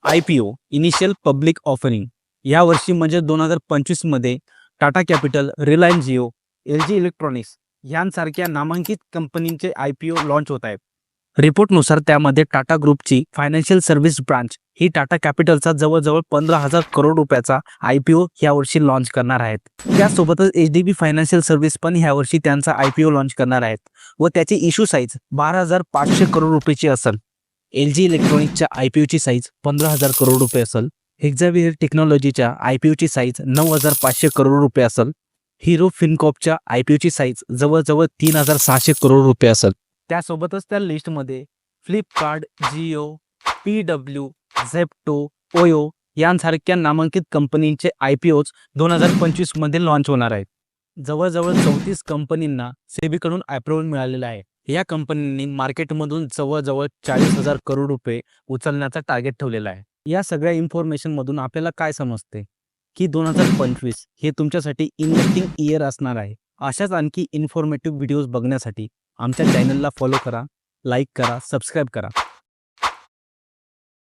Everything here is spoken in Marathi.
IPO इनिशियल पब्लिक ऑफरिंग यावर्षी म्हणजे 2025 मध्ये Tata capital, Reliance Jio, LG electronics यांसारख्या नामांकित कंपनींचे IPO लॉन्च होत आहेत. रिपोर्टनुसार त्यामध्ये टाटा ग्रुपची फायनान्शियल सर्व्हिस ब्रांच ही टाटा कॅपिटलचा जवळजवळ 15,000 करोड रुपयाचा IPO यावर्षी लॉन्च करणार आहेत. त्यासोबतच HDB फायनान्शियल सर्व्हिस पण यावर्षी त्यांचा IPO लॉन्च करणार आहेत व त्याची इश्यू साईज 12,500 करोड रुपयाची असेल. LG इलेक्ट्रॉनिक्सच्या IPOची साईज 15,000 करोड रुपये असेल. हेक्झावियर टेक्नॉलॉजीच्या IPOची साईज 9,500 करोड रुपये असेल. हिरो फिनकॉर्पच्या IPOची साईज जवळजवळ 3,600 करोड रुपये असेल. त्यासोबतच त्या लिस्टमध्ये फ्लिपकार्ट, जिओ, PW, झेप्टो, ओयो यांसारख्या नामांकित कंपनींचे IPOज 2025 मध्ये लॉन्च होणार आहेत. जवळजवळ 34 कंपनींना सेबीकडून अप्रूव्हल मिळालेलं आहे. या कंपनींनी मार्केटमधून जवळजवळ 40,000 करोड रुपये उचलण्याचा टार्गेट ठेवलेला आहे. या सगळ्या इन्फॉर्मेशनमधून आपल्याला काय समजते की 2025 हे तुमच्यासाठी इन्व्हेस्टिंग इयर असणार आहे. अशाच आणखी इन्फॉर्मेटिव्ह व्हिडिओज बघण्यासाठी आमच्या चॅनलला फॉलो करा, लाईक करा, सबस्क्राईब करा.